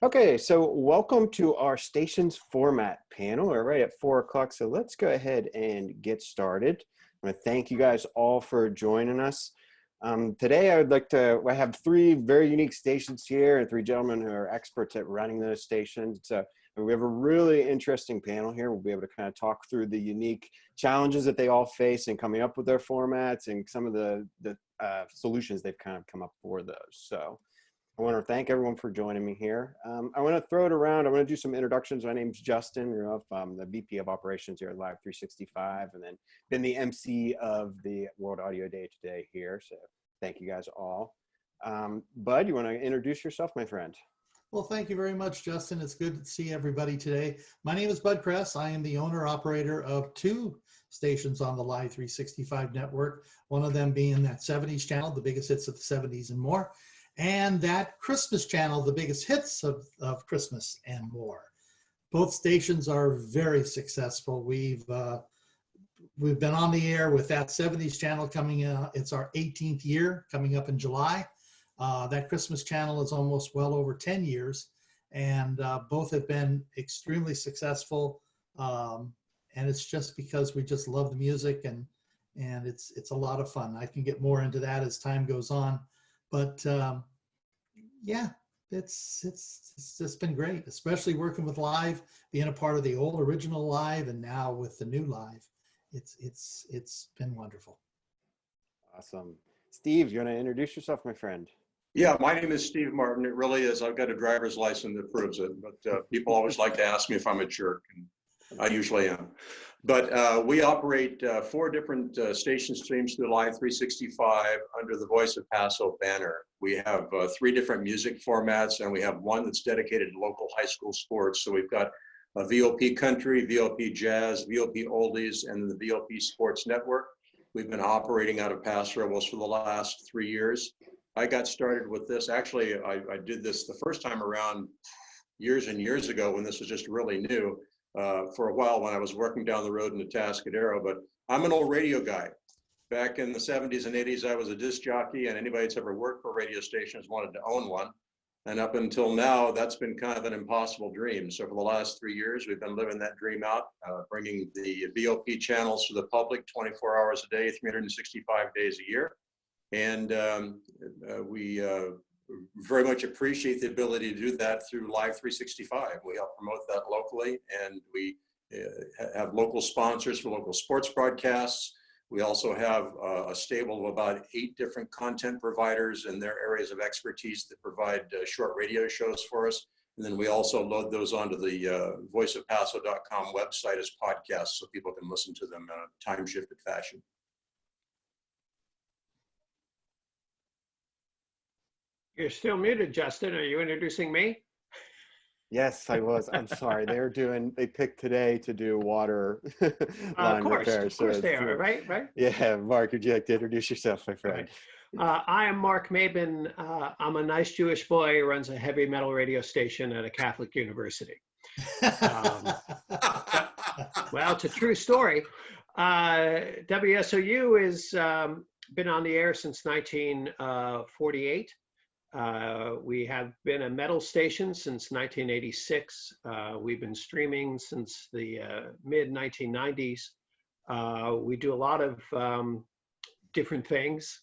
Okay, so welcome to our stations format panel. We're right at 4 o'clock, so let's go ahead and get started. I want to thank you guys all for joining us. Today, I have three very unique stations here and three gentlemen who are experts at running those stations. So we have a really interesting panel here. We'll be able to kind of talk through the unique challenges that they all face in coming up with their formats and some of the solutions they've kind of come up for those. So I want to thank everyone for joining me here. I want to throw it around. I want to do some introductions. My name's Justin Ruoff. I'm the VP of Operations here at Live 365, and then been the MC of the World Audio Day today here. So thank you guys all. Bud, you want to introduce yourself, my friend? Well, thank you very much, Justin. It's good to see everybody today. My name is Bud Kress. I am the owner-operator of two stations on the Live 365 network, one of them being that 70s channel, the biggest hits of the 70s and more, and that Christmas channel, the biggest hits of Christmas and more. Both stations are very successful. We've been on the air with that 70s channel coming in. It's our 18th year coming up in July. That Christmas channel is almost well over 10 years, and both have been extremely successful. And it's just because we just love the music, and it's a lot of fun. I can get more into that as time goes on, but yeah, it's just been great, especially working with Live, being a part of the old original Live, and now with the new Live. It's been wonderful. Awesome. Steve, you want to introduce yourself, my friend? Yeah, my name is Steve Martin. It really is. I've got a driver's license that proves it, but people always like to ask me if I'm a jerk, and I usually am. But we operate 4 different station streams through Live 365 under the Voice of Paso banner. We have 3 different music formats, and we have one that's dedicated to local high school sports. So we've got a VOP Country, VOP Jazz, VOP Oldies, and the VOP Sports Network. We've been operating out of Paso Robles for the last 3 years. I got started with this. Actually, I did this the first time around years and years ago when this was just really new for a while when I was working down the road in the Atascadero. But I'm an old radio guy. Back in the 70s and 80s, I was a disc jockey, and anybody that's ever worked for radio stations wanted to own one. And up until now, that's been kind of an impossible dream. So for the last 3 years, we've been living that dream out, bringing the VOP channels to the public 24 hours a day, 365 days a year. And we very much appreciate the ability to do that through Live 365. We help promote that locally, and we have local sponsors for local sports broadcasts. We also have a stable of about 8 different content providers in their areas of expertise that provide short radio shows for us. And then we also load those onto the voiceofpaso.com website as podcasts so people can listen to them in a time-shifted fashion. You're still muted, Justin. Are you introducing me? Yes, I was. I'm sorry. They picked today to do water line repair. Of course they are, right? Yeah, Mark, would you like to introduce yourself, my friend? I am Mark Maben. I'm a nice Jewish boy who runs a heavy metal radio station at a Catholic university. Well, it's a true story. WSOU has been on the air since 1948. We have been a metal station since 1986. We've been streaming since the mid-1990s. We do a lot of different things,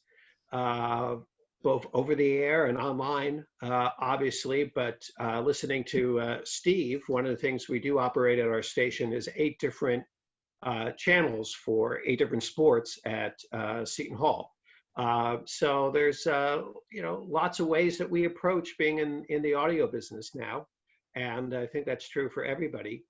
both over the air and online, obviously, but listening to Steve, one of the things we do operate at our station is 8 different channels for 8 different sports at Seton Hall. So there's, lots of ways that we approach being in the audio business now. And I think that's true for everybody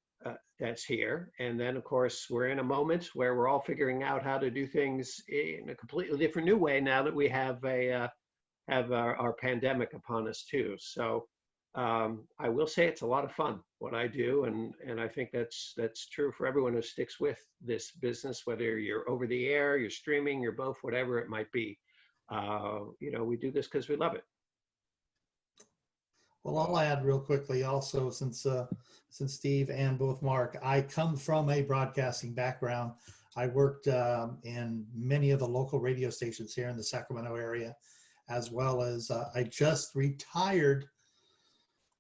that's here. And then, of course, we're in a moment where we're all figuring out how to do things in a completely different new way now that we have our pandemic upon us too. So I will say it's a lot of fun what I do, and I think that's true for everyone who sticks with this business, whether you're over the air, you're streaming, you're both, whatever it might be. We do this because we love it. Well, I'll add real quickly also, since Steve and both Mark, I come from a broadcasting background. I worked in many of the local radio stations here in the Sacramento area, as well as I just retired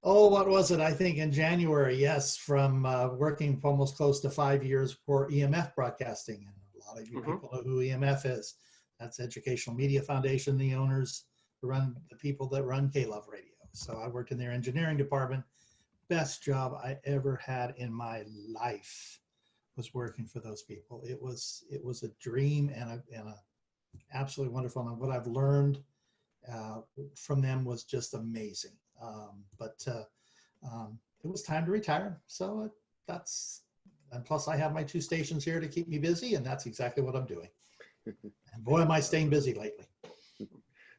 Oh, what was it? I think in January, yes, from working for almost close to 5 years for EMF broadcasting. And a lot of you Hmm. people know who EMF is. That's Educational Media Foundation, the owners, the people that run K-Love Radio. So I worked in their engineering department. Best job I ever had in my life was working for those people. It was a dream and a absolutely wonderful. And what I've learned from them was just amazing. It was time to retire. So and plus I have my 2 stations here to keep me busy, and that's exactly what I'm doing. And boy, am I staying busy lately.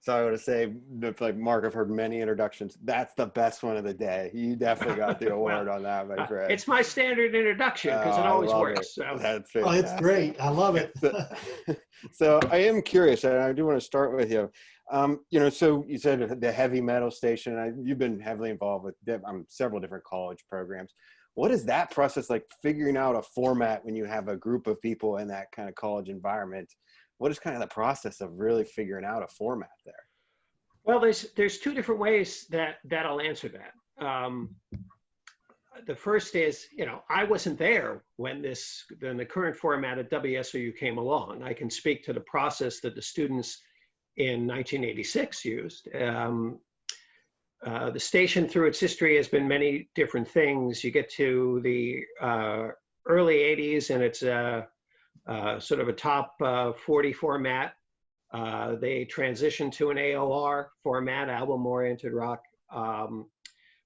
So I would say, like Mark, I've heard many introductions. That's the best one of the day. You definitely got the award on that, my friend. It's my standard introduction because it I always love works. it. So. That's Oh, fantastic. it's great. I love it. So I am curious, and I do want to start with you. So you said the heavy metal station. You've been heavily involved with several different college programs. What is that process like, figuring out a format when you have a group of people in that kind of college environment? What is kind of the process of really figuring out a format there? Well, there's 2 different ways that I'll answer that. The first is, I wasn't there when the current format at WSOU came along. I can speak to the process that the students in 1986 used. The station, through its history, has been many different things. You get to the early 80s, and it's sort of a top 40 format. They transitioned to an AOR format, album-oriented rock.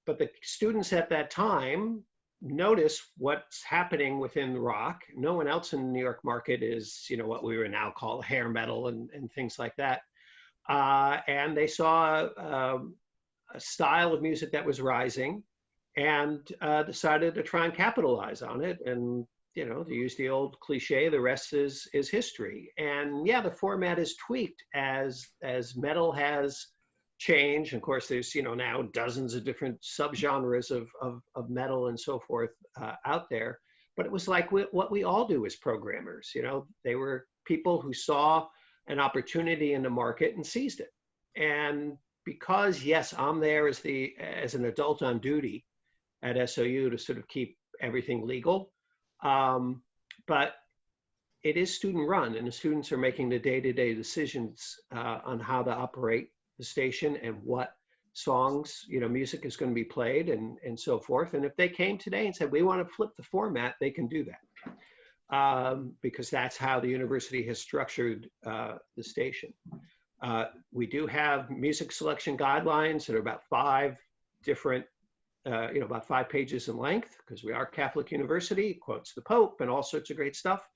But the students at that time notice what's happening within rock. No one else in the New York market is, what we would now call hair metal and things like that. And they saw a style of music that was rising, and decided to try and capitalize on it. And to use the old cliche, the rest is history. And yeah, the format is tweaked as metal has changed. Of course, there's now dozens of different subgenres of metal and so forth out there. But it was like what we all do as programmers. They were people who saw an opportunity in the market and seized it. And because, yes, I'm there as an adult on duty at SOU to sort of keep everything legal. But it is student run, and the students are making the day-to-day decisions on how to operate the station and what songs, music is going to be played and so forth. And if they came today and said, we want to flip the format, they can do that because that's how the university has structured the station. We do have music selection guidelines that are about 5 different about 5 pages in length, because we are Catholic University, quotes the Pope and all sorts of great stuff.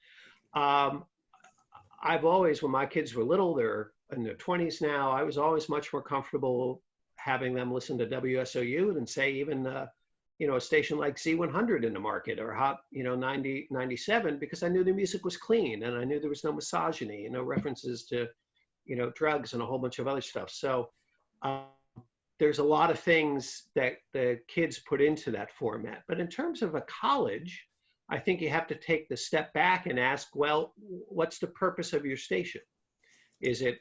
I've always, when my kids were little, they're in their 20s now, I was always much more comfortable having them listen to WSOU than say even, a station like Z100 in the market, or Hot, 97, because I knew the music was clean and I knew there was no misogyny and no references to, drugs and a whole bunch of other stuff. So, there's a lot of things that the kids put into that format. But in terms of a college, I think you have to take the step back and ask, well, what's the purpose of your station? Is it,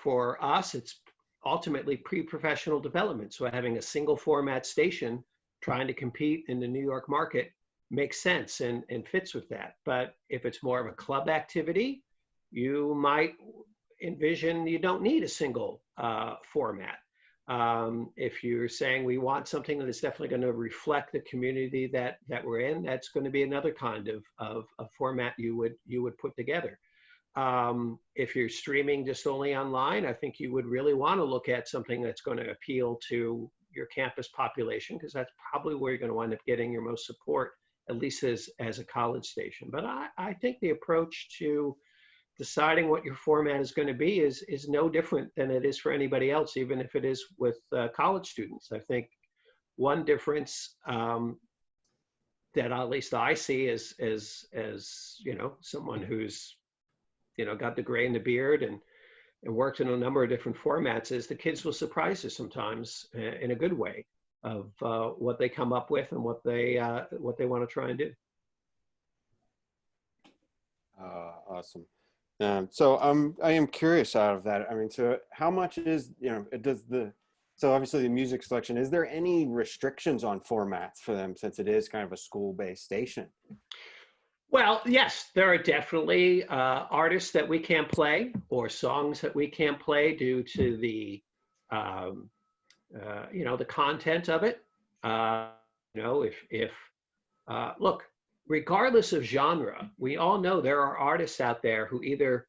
for us, it's ultimately pre-professional development. So having a single format station trying to compete in the New York market makes sense and fits with that. But if it's more of a club activity, you might envision you don't need a single format. If you're saying we want something that is definitely going to reflect the community that we're in, that's going to be another kind of format you would put together. If you're streaming just only online, I think you would really want to look at something that's going to appeal to your campus population, because that's probably where you're going to wind up getting your most support, at least as a college station. But I think the approach to deciding what your format is going to be is no different than it is for anybody else, even if it is with college students. I think one difference that at least I see as someone who's got the gray in the beard and worked in a number of different formats is the kids will surprise you sometimes in a good way of what they come up with and what they want to try and do. Awesome. So I am curious out of that. I mean, so how much is, does the So obviously the music selection, is there any restrictions on formats for them since it is kind of a school-based station? Well, yes, there are definitely artists that we can't play or songs that we can't play due to the, the content of it. Look, regardless of genre, we all know there are artists out there who either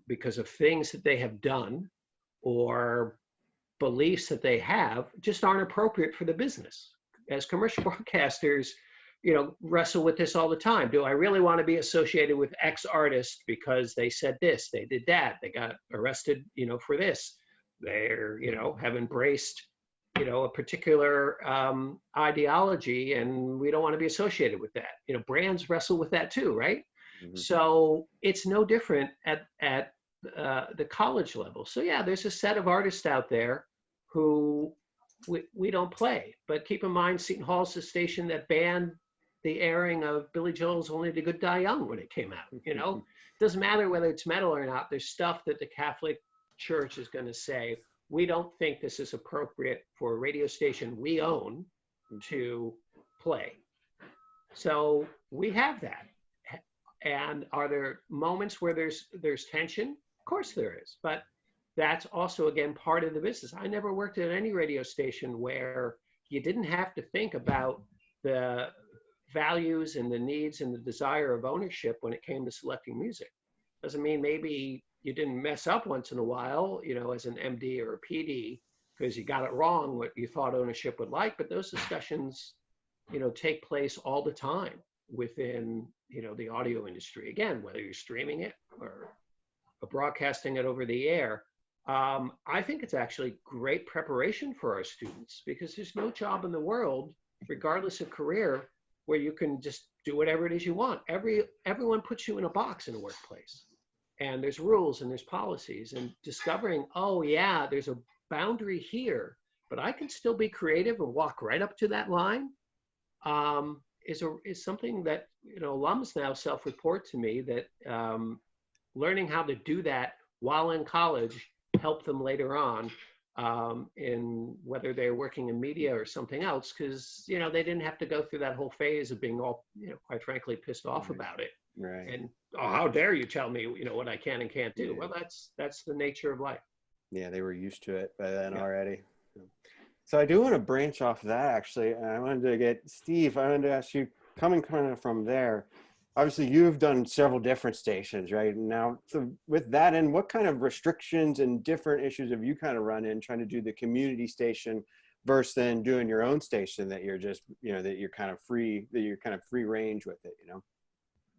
because of things that they have done or beliefs that they have just aren't appropriate for the business. As commercial broadcasters, wrestle with this all the time. Do I really want to be associated with X artist because they said this, they did that, they got arrested, for this? They're, have embraced, a particular ideology, and we don't want to be associated with that. Brands wrestle with that too, right? Mm-hmm. So it's no different at the college level. So yeah, there's a set of artists out there who we don't play. But keep in mind, Seton Hall's the station that banned the airing of Billy Joel's Only the Good Die Young when it came out. It doesn't matter whether it's metal or not. There's stuff that the Catholic Church is going to say, we don't think this is appropriate for a radio station we own to play. So we have that. And are there moments where there's tension? Of course there is. But that's also, again, part of the business. I never worked at any radio station where you didn't have to think about the values and the needs and the desire of ownership when it came to selecting music. Doesn't mean maybe you didn't mess up once in a while, as an MD or a PD, because you got it wrong what you thought ownership would like, but those discussions, take place all the time within, the audio industry. Again, whether you're streaming it or broadcasting it over the air. I think it's actually great preparation for our students, because there's no job in the world, regardless of career, where you can just do whatever it is you want. Everyone puts you in a box in a workplace, and there's rules and there's policies, and discovering, oh yeah, there's a boundary here, but I can still be creative and walk right up to that line, is something that, alums now self-report to me that learning how to do that while in college helped them later on in whether they're working in media or something else, because they didn't have to go through that whole phase of being all quite frankly pissed off about it, right? And how dare you tell me what I can and can't do. Well, that's the nature of life. Yeah, they were used to it by then already. So I do want to branch off that, actually. I wanted to get Steve, I wanted to ask you, coming kind of from there, obviously you've done several different stations, right? Now, so with that, and what kind of restrictions and different issues have you kind of run in trying to do the community station versus then doing your own station that you're just, that you're kind of free range with it,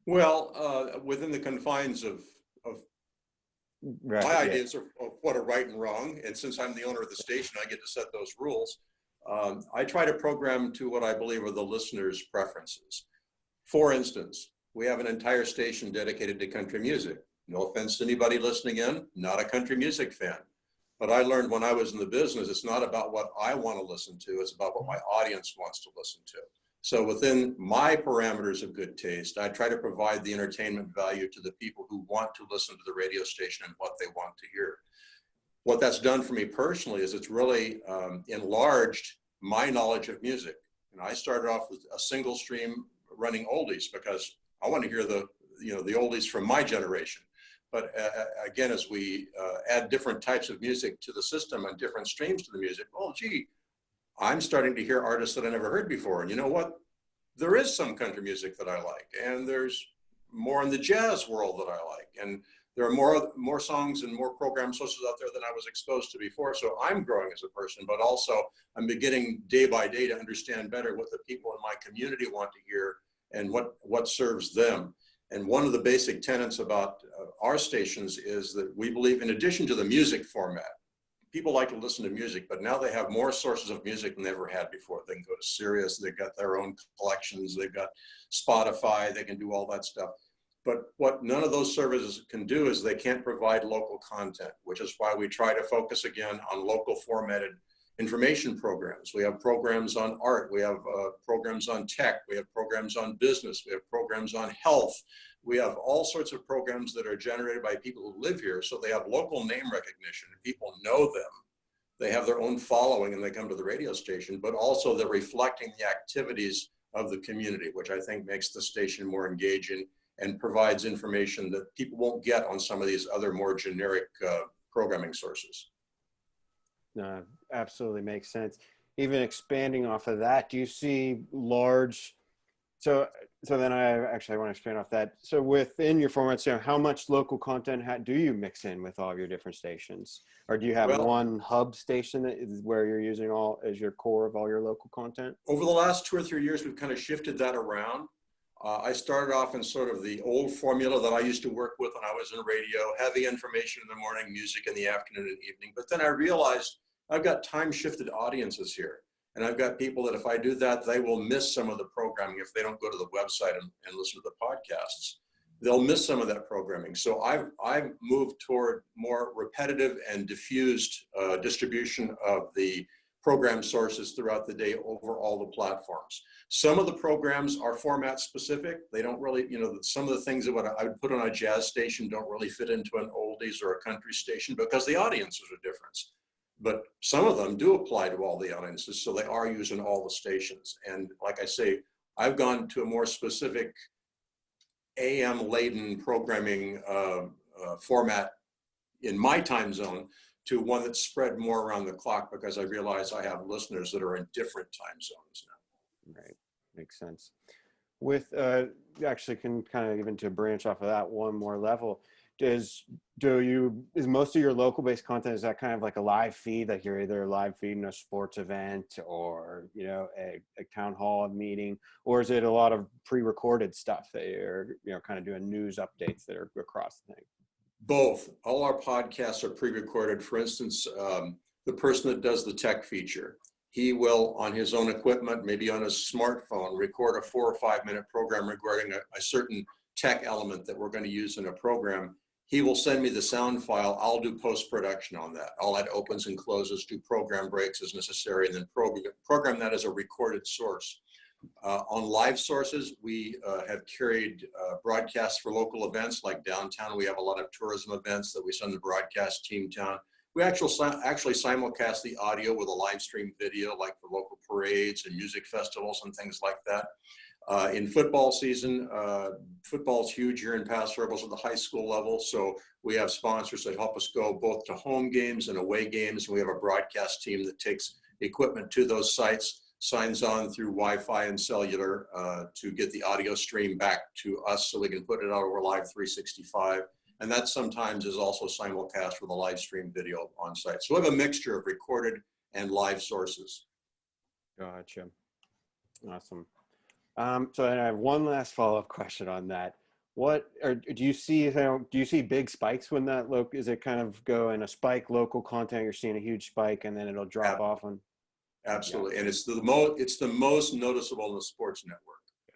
Well, within the confines of right, my ideas of what are right and wrong, and since I'm the owner of the station, I get to set those rules. I try to program to what I believe are the listeners' preferences. For instance, we have an entire station dedicated to country music. No offense to anybody listening in, not a country music fan. But I learned when I was in the business, it's not about what I want to listen to, it's about what my audience wants to listen to. So within my parameters of good taste, I try to provide the entertainment value to the people who want to listen to the radio station and what they want to hear. What that's done for me personally is it's really enlarged my knowledge of music. And I started off with a single stream running oldies because I want to hear the oldies from my generation. But again, as we add different types of music to the system and different streams to the music, oh gee, I'm starting to hear artists that I never heard before. And you know what? There is some country music that I like, and there's more in the jazz world that I like. And there are more songs and more program sources out there than I was exposed to before. So I'm growing as a person, but also I'm beginning day by day to understand better what the people in my community want to hear and what serves them. And one of the basic tenets about our stations is that we believe, in addition to the music format, people like to listen to music, but now they have more sources of music than they ever had before. They can go to Sirius, they've got their own collections, they've got Spotify, they can do all that stuff. But what none of those services can do is they can't provide local content, which is why we try to focus again on local formatted information programs. We have programs on art, we have programs on tech, we have programs on business, we have programs on health. We have all sorts of programs that are generated by people who live here, so they have local name recognition and people know them. they have their own following and they come to the radio station, but also they're reflecting the activities of the community, which I think makes the station more engaging and provides information that people won't get on some of these other more generic programming sources. No, absolutely makes sense. Even expanding off of that, do you see large, so then I want to expand off that. So within your formats, how much local content do you mix in with all of your different stations? Or do you have one hub station that is where you're using all as your core of all your local content? Over the last 2 or 3 years, we've kind of shifted that around. I started off in sort of the old formula that I used to work with when I was in radio, heavy information in the morning, music in the afternoon and evening. But then I realized I've got time-shifted audiences here. And I've got people that if I do that, they will miss some of the programming if they don't go to the website and listen to the podcasts. They'll miss some of that programming. So I've moved toward more repetitive and diffused distribution of the program sources throughout the day over all the platforms. Some of the programs are format specific. They don't really, some of the things that I would put on a jazz station don't really fit into an oldies or a country station because the audiences are different. But some of them do apply to all the audiences, so they are using all the stations. And like I say, I've gone to a more specific AM-laden programming format in my time zone to one that's spread more around the clock because I realize I have listeners that are in different time zones now. Right, makes sense. With actually can kind of even to branch off of that one more level, is most of your local based content, is that kind of like a live feed, like you're either live feeding a sports event or a town hall meeting, or is it a lot of pre-recorded stuff that you're kind of doing news updates that are across the thing? Both. All our podcasts are pre-recorded. For instance, the person that does the tech feature, he will, on his own equipment, maybe on his smartphone, record a 4 or 5 minute program regarding a certain tech element that we're going to use in a program. He will send me the sound file. I'll do post-production on that. I'll add opens and closes, do program breaks as necessary, and then program that as a recorded source. On live sources, we have carried broadcasts for local events like downtown. We have a lot of tourism events that we send the broadcast team down. We actually simulcast the audio with a live stream video, like for local parades and music festivals and things like that. In football season, football's huge here in Paso Robles at the high school level. So we have sponsors that help us go both to home games and away games. We have a broadcast team that takes equipment to those sites, signs on through Wi-Fi and cellular to get the audio stream back to us so we can put it out over Live 365. And that sometimes is also simulcast with a live stream video on site. So we have a mixture of recorded and live sources. Gotcha. Awesome. So I have one last follow-up question on that. Do you see big spikes when that is it kind of go in a spike local content, you're seeing a huge spike and then it'll drop off on? Absolutely. Yeah. And it's the most noticeable in the sports network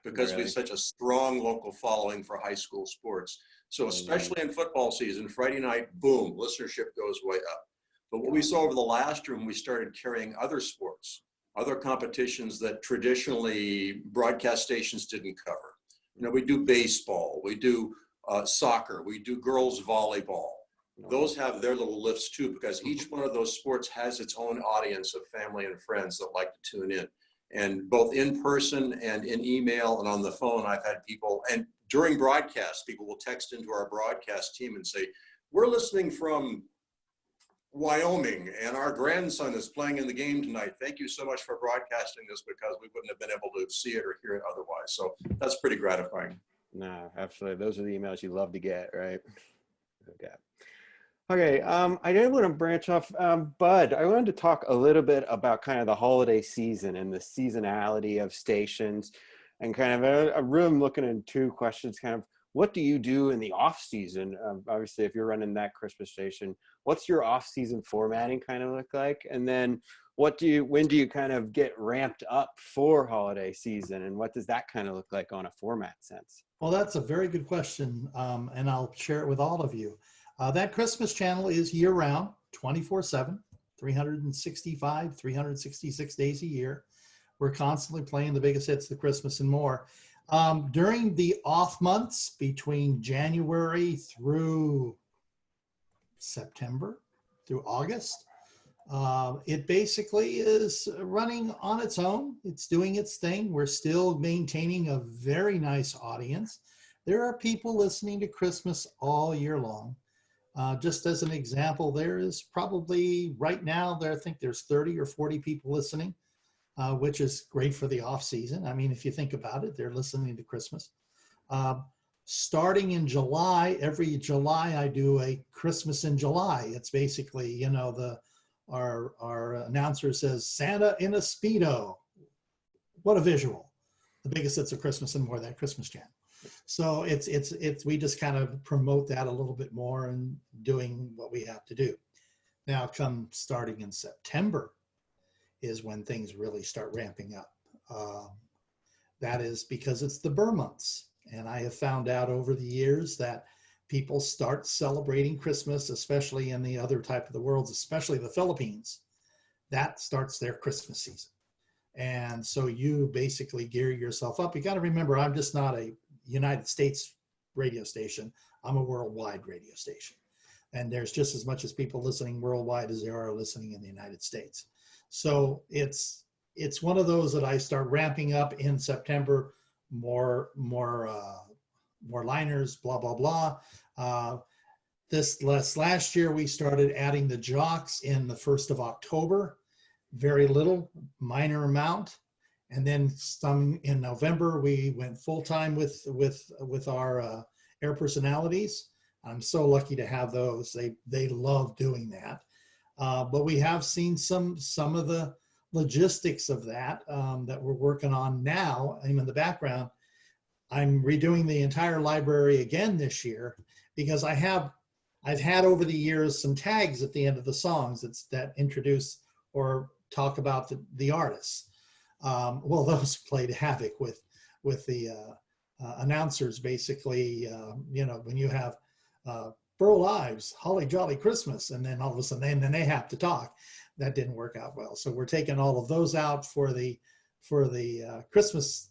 because we have such a strong local following for high school sports. So especially in football season, Friday night, boom, listenership goes way up. But what we saw over the last year when we started carrying other sports, other competitions that traditionally broadcast stations didn't cover. We do baseball, we do soccer, we do girls volleyball. Those have their little lifts too, because each one of those sports has its own audience of family and friends that like to tune in. And both in person and in email and on the phone, I've had people, and during broadcast, people will text into our broadcast team and say, we're listening from Wyoming and our grandson is playing in the game tonight. Thank you so much for broadcasting this because we wouldn't have been able to see it or hear it otherwise. So that's pretty gratifying. No, absolutely. Those are the emails you love to get, right? Okay, I did want to branch off, Bud. I wanted to talk a little bit about kind of the holiday season and the seasonality of stations, and kind of I'm really looking at two questions. Kind of, what do you do in the off season? Obviously, if you're running that Christmas station, what's your off season formatting kind of look like? And then, when do you kind of get ramped up for holiday season, and what does that kind of look like on a format sense? Well, that's a very good question, and I'll share it with all of you. That Christmas channel is year-round, 24/7, 365, 366 days a year. We're constantly playing the biggest hits, the Christmas and more. During the off months between January through September, through August, It basically is running on its own. It's doing its thing. We're still maintaining a very nice audience. There are people listening to Christmas all year long. Just as an example, there is probably right now, I think there's 30 or 40 people listening, which is great for the off season. I mean, if you think about it, they're listening to Christmas. Starting in July, every July I do a Christmas in July. It's basically, you know, our announcer says Santa in a Speedo. What a visual. The biggest hits of Christmas and more, that Christmas jam. So it's we just kind of promote that a little bit more and doing what we have to do. Now come starting in September is when things really start ramping up. That is because it's the Burr months. And I have found out over the years that people start celebrating Christmas, especially in the other type of the worlds, especially the Philippines. That starts their Christmas season. And so you basically gear yourself up. You got to remember, I'm just not a United States radio station. I'm a worldwide radio station. And there's just as much as people listening worldwide as there are listening in the United States. So it's one of those that I start ramping up in September, more liners, blah, blah, blah. This last year, we started adding the jocks in the 1st of October, very little, minor amount. And then some in November, we went full time with our air personalities. I'm so lucky to have those. They love doing that. But we have seen some of the logistics of that that we're working on now. I'm in the background. I'm redoing the entire library again this year because I've had over the years some tags at the end of the songs that introduce or talk about the artists. Well, those played havoc with the announcers. Basically, you know, when you have Burl Ives, Holly Jolly Christmas, and then all of a sudden, then they have to talk. That didn't work out well. So we're taking all of those out for the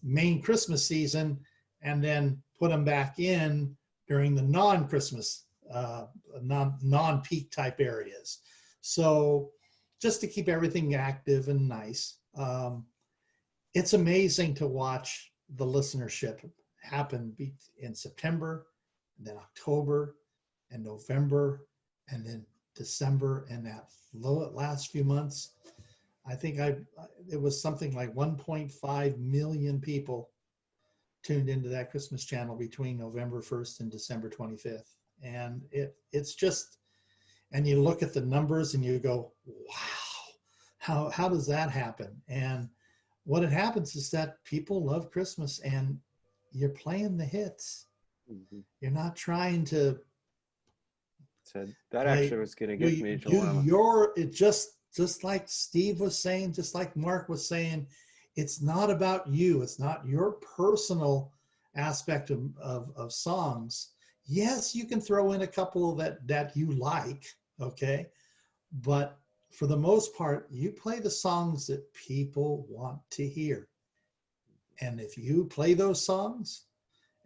main Christmas season, and then put them back in during the non-Christmas, non-peak type areas. So just to keep everything active and nice. It's amazing to watch the listenership happen in September, and then October, and November, and then December, and that last few months. I think it was something like 1.5 million people tuned into that Christmas channel between November 1st and December 25th. And it's just, and you look at the numbers and you go, wow, how does that happen? And what it happens is that people love Christmas and you're playing the hits. Mm-hmm. You're not trying to. So that actually was going to get me a dilemma. It just like Steve was saying, just like Mark was saying, it's not about you. It's not your personal aspect of songs. Yes, you can throw in a couple that you like, okay? But for the most part, you play the songs that people want to hear. And if you play those songs,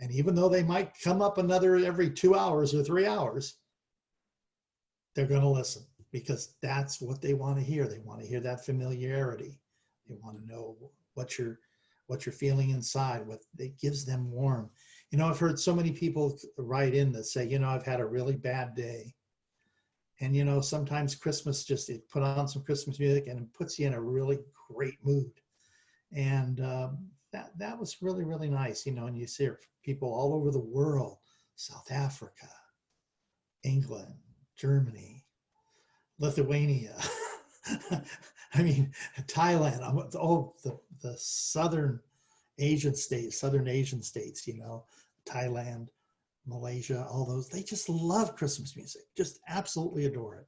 and even though they might come up every 2 hours or 3 hours, they're going to listen because that's what they want to hear. They want to hear that familiarity. They want to know what you're feeling inside, what it gives them warm. You know, I've heard so many people write in that say, you know, I've had a really bad day. And, you know, sometimes Christmas it put on some Christmas music and it puts you in a really great mood. And that was really, really nice, you know, and you see people all over the world, South Africa, England, Germany, Lithuania, I mean, Thailand, the Southern Asian states, you know, Thailand, Malaysia, all those, they just love Christmas music, just absolutely adore it.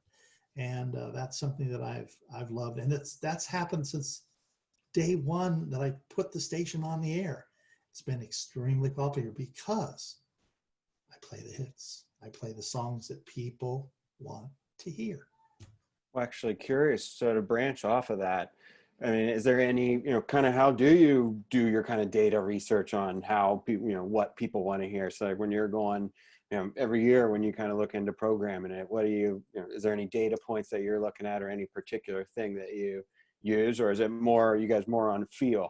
And that's something that I've loved. And that's happened since day one that I put the station on the air. It's been extremely popular because I play the hits. I play the songs that people want to hear. Well, actually curious, so to branch off of that, I mean, is there any, you know, kind of how do you do your kind of data research on how people, you know, what people want to hear? So like when you're going, you every year when you kind of look into programming it, what do is there any data points that you're looking at or any particular thing that you use, or is it more, you guys more on feel?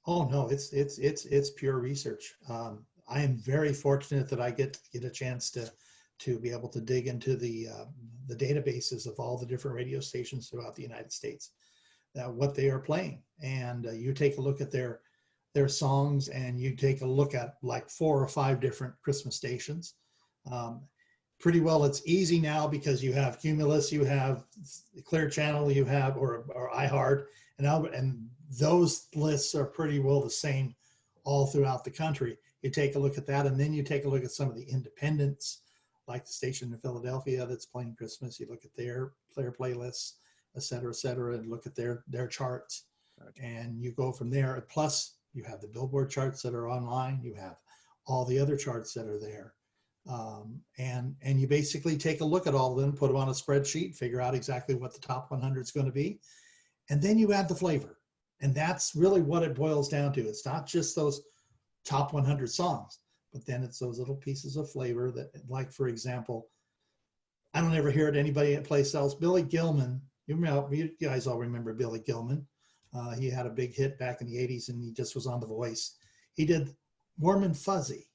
Oh no, it's pure research. I am very fortunate that I get a chance to be able to dig into the databases of all the different radio stations throughout the United States, what they are playing, and you take a look at their songs, and you take a look at like 4 or 5 different Christmas stations. Pretty well, it's easy now because you have Cumulus, you have Clear Channel, you have or iHeart, and those lists are pretty well the same all throughout the country. You take a look at that, and then you take a look at some of the independents, like the station in Philadelphia that's playing Christmas. You look at their player playlists, et cetera, and look at their charts. Gotcha. And you go from there. Plus, you have the Billboard charts that are online. You have all the other charts that are there. And you basically take a look at all of them, put them on a spreadsheet, figure out exactly what the top 100 is going to be. And then you add the flavor. And that's really what it boils down to. It's not just those top 100 songs, but then it's those little pieces of flavor that, like, for example, I don't ever hear it anybody at place else. Billy Gilman, you guys all remember Billy Gilman. He had a big hit back in the 80s, and he just was on The Voice. He did Warm and Fuzzy.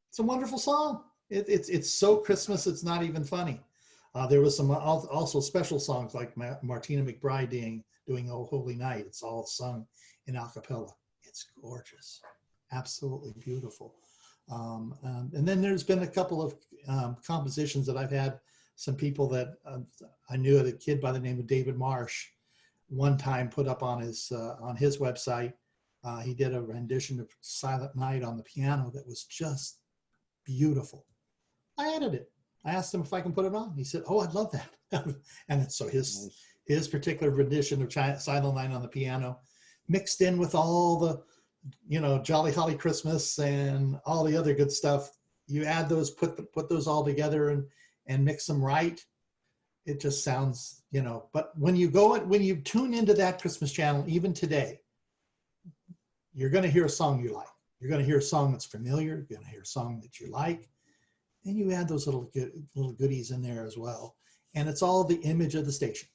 It's a wonderful song. It's so Christmas, it's not even funny. There was some also special songs like Martina McBride doing Oh Holy Night. It's all sung in a cappella. It's gorgeous, absolutely beautiful. And then there's been a couple of compositions that I've had some people that I knew, a kid by the name of David Marsh one time put up on his website. He did a rendition of Silent Night on the piano that was just beautiful. I added it. I asked him if I can put it on. He said, "Oh, I'd love that." And so his particular rendition of Silent Night on the piano, mixed in with all the, Jolly Holly Christmas and all the other good stuff. You add those, put those all together and mix them right. It just sounds, But when you tune into that Christmas channel, even today, you're going to hear a song you like. You're going to hear a song that's familiar. You're going to hear a song that you like. And you add those little goodies in there as well. And it's all the image of the station.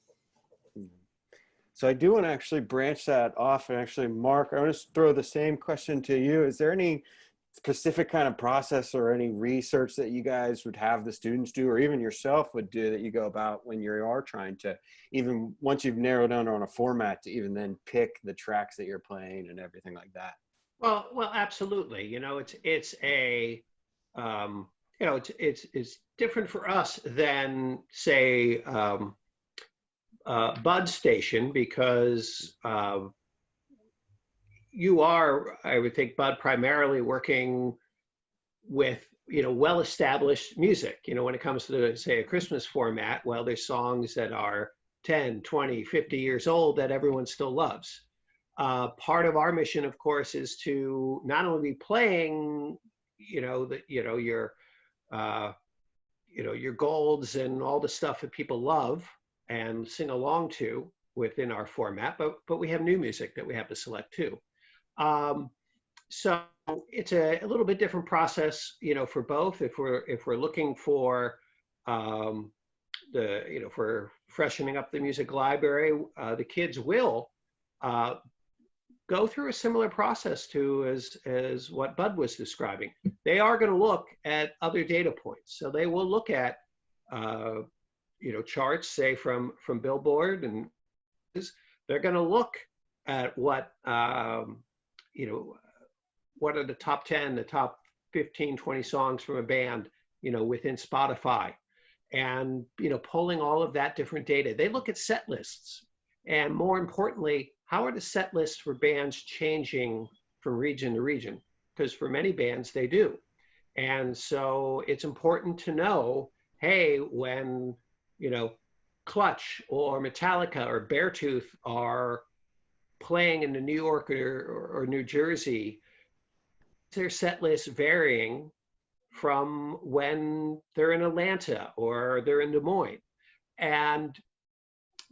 So I do want to actually branch that off. And actually, Mark, I want to throw the same question to you. Is there any specific kind of process or any research that you guys would have the students do, or even yourself would do, that you go about when you are trying to, even once you've narrowed down on a format, to even then pick the tracks that you're playing and everything like that? Well, absolutely. It's different for us than, say, Bud's station, because you are, I would think, Bud, primarily working with, well-established music. When it comes to, say, a Christmas format, well, there's songs that are 10, 20, 50 years old that everyone still loves. Part of our mission, of course, is to not only be playing, your golds and all the stuff that people love and sing along to within our format, but we have new music that we have to select too. So it's a little bit different process, for both. If we're looking for for freshening up the music library, the kids will go through a similar process to as what Bud was describing. They are going to look at other data points. So they will look at charts, say from Billboard, and they're going to look at what what are the top 10, the top 15, 20 songs from a band, within Spotify, and pulling all of that different data. They look at set lists, and more importantly, how are the set lists for bands changing from region to region? Because for many bands, they do. And so it's important to know, hey, when, Clutch or Metallica or Beartooth are playing in the New York or New Jersey, their set list varying from when they're in Atlanta or they're in Des Moines. And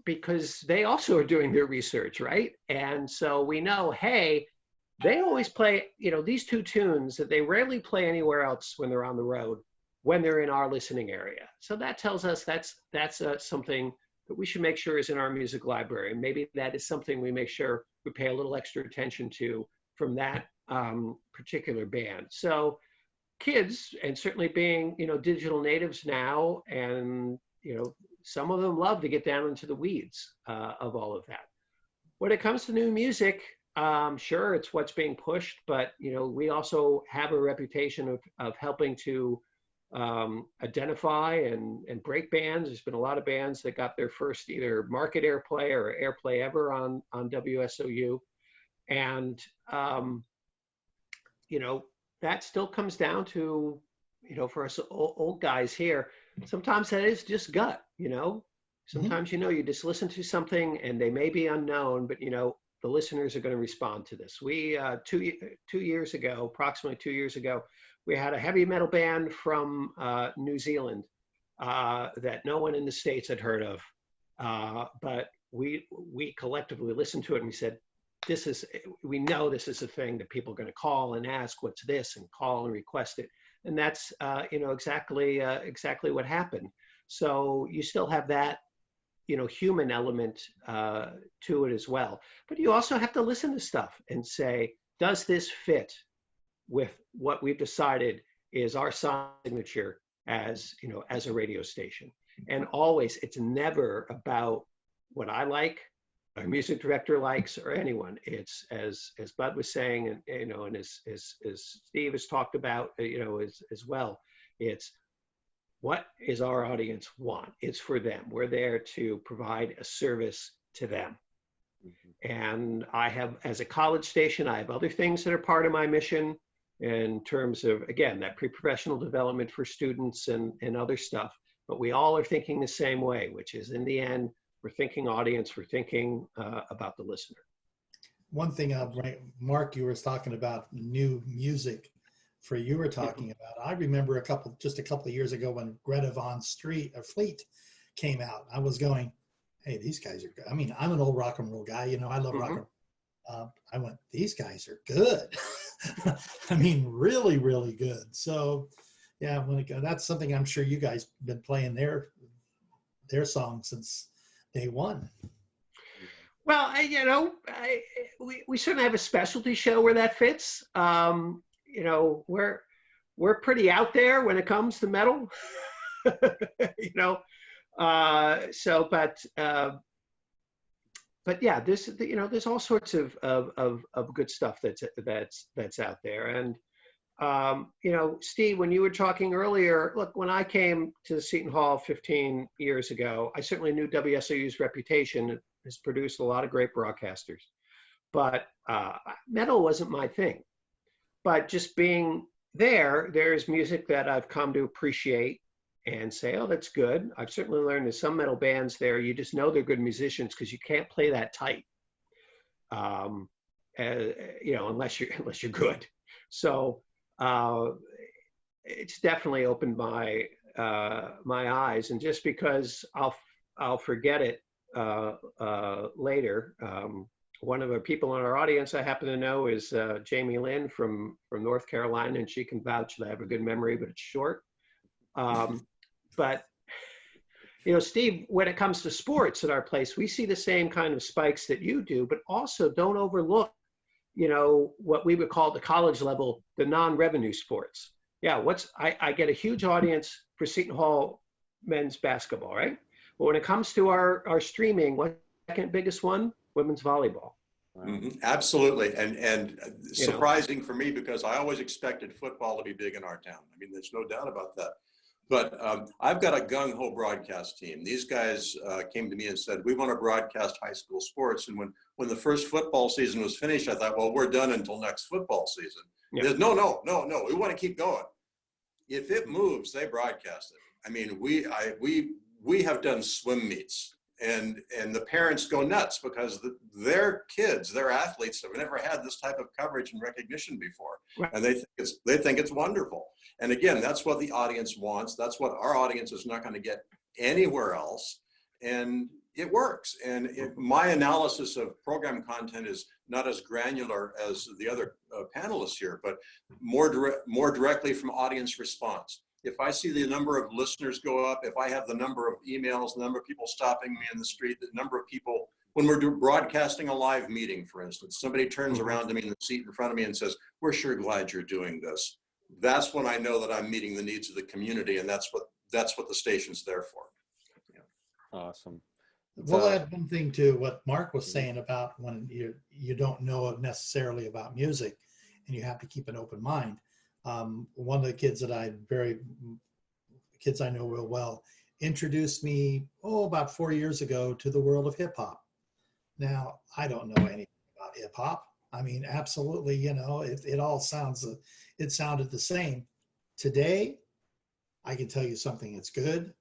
because they also are doing their research, right? And so we know, hey, they always play, these two tunes that they rarely play anywhere else when they're on the road, when they're in our listening area. So that tells us that's something that we should make sure is in our music library. And maybe that is something we make sure we pay a little extra attention to from that particular band. So kids, and certainly being, digital natives now, and, some of them love to get down into the weeds of all of that. When it comes to new music, sure, it's what's being pushed, but, we also have a reputation of helping to identify and break bands. There's been a lot of bands that got their first either market airplay or airplay ever on WSOU. And, that still comes down to, for us old guys here, sometimes that is just gut, Sometimes, you just listen to something and they may be unknown, but, the listeners are going to respond to this. We, 2 years ago, approximately 2 years ago, we had a heavy metal band from New Zealand that no one in the States had heard of. But we collectively listened to it and we said, we know this is a thing that people are going to call and ask, what's this, and call and request it. And that's, exactly what happened. So you still have that, human element to it as well. But you also have to listen to stuff and say, does this fit with what we've decided is our signature as, as a radio station? And always, it's never about what I like, our music director likes, or anyone. It's as Bud was saying, and and as Steve has talked about, as well. It's what is our audience want? It's for them. We're there to provide a service to them. And I have, as a college station, I have other things that are part of my mission in terms of, again, that pre-professional development for students and other stuff. But we all are thinking the same way, which is, in the end, we're thinking audience, we're thinking about the listener. One thing, Mark, you were talking about new music you were talking about. I remember just a couple of years ago when Greta Van Fleet came out. I was going, hey, these guys are good. I mean, I'm an old rock and roll guy, I love rock and roll. I went, these guys are good. I mean, really, really good. So yeah, that's something I'm sure you guys been playing their songs since day one. Well, we certainly have a specialty show where that fits. We're pretty out there when it comes to metal, but yeah, there's all sorts of good stuff that's out there. And, Steve, when you were talking earlier, look, when I came to Seton Hall 15 years ago, I certainly knew WSOU's reputation. It has produced a lot of great broadcasters, but metal wasn't my thing. But just being there's music that I've come to appreciate and say, oh, that's good. I've certainly learned there's some metal bands there, you just know they're good musicians because you can't play that tight, unless you're good. So it's definitely opened my eyes. And just because I'll forget it later. One of the people in our audience I happen to know is Jamie Lynn from North Carolina, and she can vouch that I have a good memory, but it's short. But, Steve, when it comes to sports at our place, we see the same kind of spikes that you do, but also don't overlook, what we would call the college level, the non-revenue sports. Yeah, I get a huge audience for Seton Hall men's basketball, right? But when it comes to our streaming, what's the second biggest one? Women's volleyball. Absolutely. And surprising for me, because I always expected football to be big in our town. I mean, there's no doubt about that. But I've got a gung-ho broadcast team. These guys came to me and said, we want to broadcast high school sports. And when the first football season was finished, I thought, well, we're done until next football season. Yep. Said, no, we want to keep going. If it moves, they broadcast it. I mean, we have done swim meets. And the parents go nuts because their kids, their athletes, have never had this type of coverage and recognition before, right. And they think it's wonderful. And again, that's what the audience wants. That's what our audience is not going to get anywhere else. And it works. And my analysis of program content is not as granular as the other panelists here, but more directly from audience response. If I see the number of listeners go up, if I have the number of emails, the number of people stopping me in the street, the number of people, when we're broadcasting a live meeting, for instance, somebody turns around to me in the seat in front of me and says, "We're sure glad you're doing this." That's when I know that I'm meeting the needs of the community, and that's what the station's there for. Yeah. Awesome. We'll add one thing to what Mark was saying about when you don't know necessarily about music and you have to keep an open mind. One of the kids kids I know real well introduced me, about 4 years ago to the world of hip hop. Now, I don't know anything about hip hop. I mean, absolutely, it all sounded the same. Today, I can tell you something that's good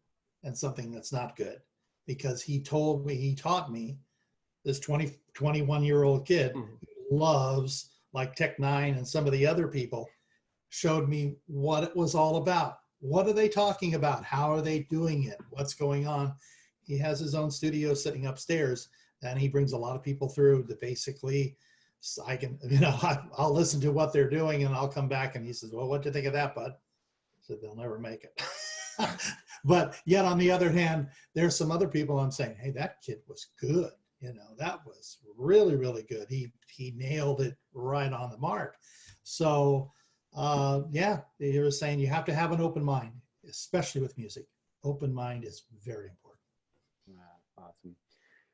and something that's not good, because he taught me, this 21-year-old kid who loves, like Tech Nine and some of the other people, showed me what it was all about. What are they talking about? How are they doing it? What's going on? He has his own studio sitting upstairs, and he brings a lot of people through to basically, I can, I'll listen to what they're doing and I'll come back and he says, "Well, what do you think of that, bud?" I said, "They'll never make it." But yet on the other hand, there's some other people I'm saying, "Hey, that kid was good. That was really, really good. He nailed it right on the mark." So yeah, you were saying you have to have an open mind, especially with music. Open mind is very important. Wow, awesome.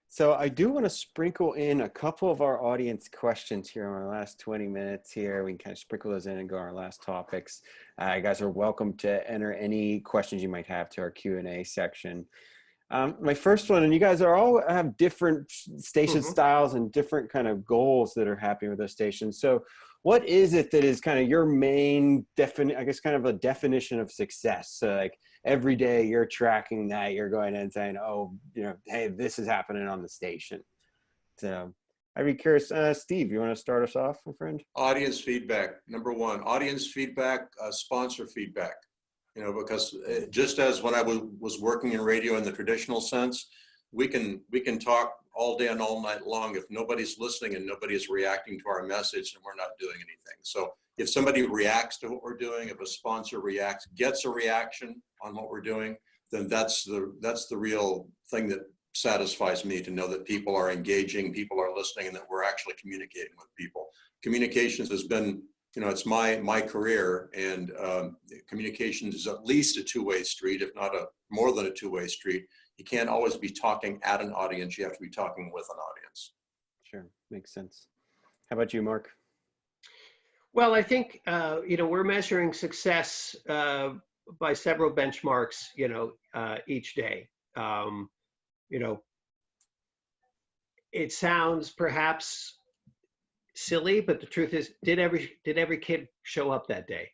So I do want to sprinkle in a couple of our audience questions here in our last 20 minutes here. We can kind of sprinkle those in and go to our last topics. You guys are welcome to enter any questions you might have to our Q&A section. My first one, and you guys are all have different station styles and different kind of goals that are happening with those stations. So what is it that is kind of your main I guess kind of a definition of success? So like every day you're tracking that, you're going in and saying, "Oh, hey, this is happening on the station." So I'd be curious, Steve, you want to start us off, my friend? Audience feedback, number one. Audience feedback, sponsor feedback. Because just as when I was working in radio in the traditional sense, we can talk all day and all night long. If nobody's listening and nobody's reacting to our message, and we're not doing anything. So if somebody reacts to what we're doing, if a sponsor gets a reaction on what we're doing, then that's the real thing that satisfies me, to know that people are engaging, people are listening, and that we're actually communicating with people. Communications has been, it's my career, and communications is at least a two-way street, if not more than a two-way street. You can't always be talking at an audience. You have to be talking with an audience. Sure, makes sense. How about you, Mark? Well, I think, we're measuring success by several benchmarks, each day. It sounds perhaps silly, but the truth is, did every kid show up that day?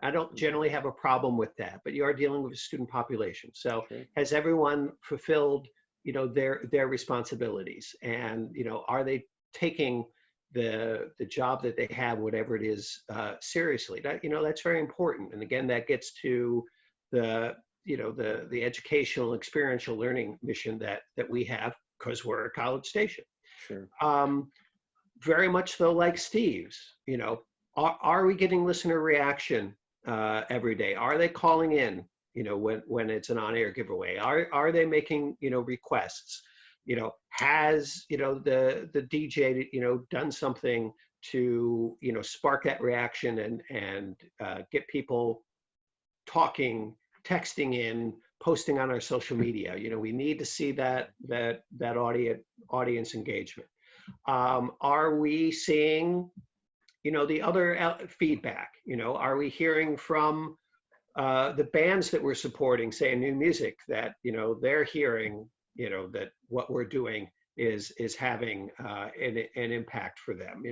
I don't generally have a problem with that, but you are dealing with a student population. So has everyone fulfilled, their responsibilities? And, are they taking the job that they have, whatever it is, seriously? That's very important. And again, that gets to the educational, experiential learning mission that we have, because we're a college station. Sure. Very much so like Steve's, are we getting listener reaction every day? Are they calling in, when it's an on-air giveaway? Are they making, requests? Has, the DJ, done something to, spark that reaction and get people talking, texting in, posting on our social media? We need to see that audience engagement. Are we seeing, the other feedback? Are we hearing from the bands that we're supporting, say in new music, that they're hearing that what we're doing is having an impact for them?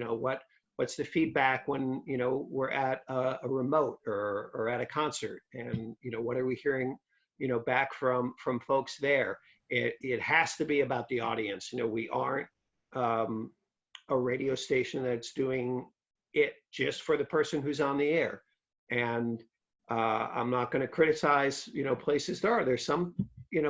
What's the feedback when we're at a remote or at a concert, and what are we hearing back from folks there? It has to be about the audience. We aren't a radio station that's doing it just for the person who's on the air. And I'm not going to criticize, places. There's some,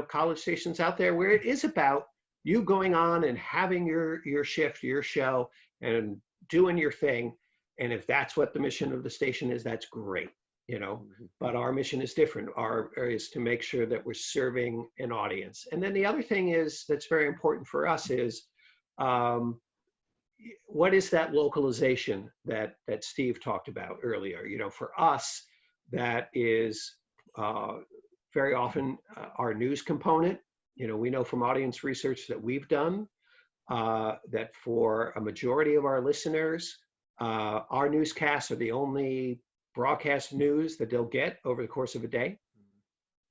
college stations out there where it is about you going on and having your shift, your show, and doing your thing. And if that's what the mission of the station is, that's great, you know. But our mission is different. Our is to make sure that we're serving an audience. And then the other thing is that's very important for us is what is that localization that Steve talked about earlier? You know, for us, that is very often our news component. You know, we know from audience research that we've done that for a majority of our listeners, our newscasts are the only broadcast news that they'll get over the course of a day.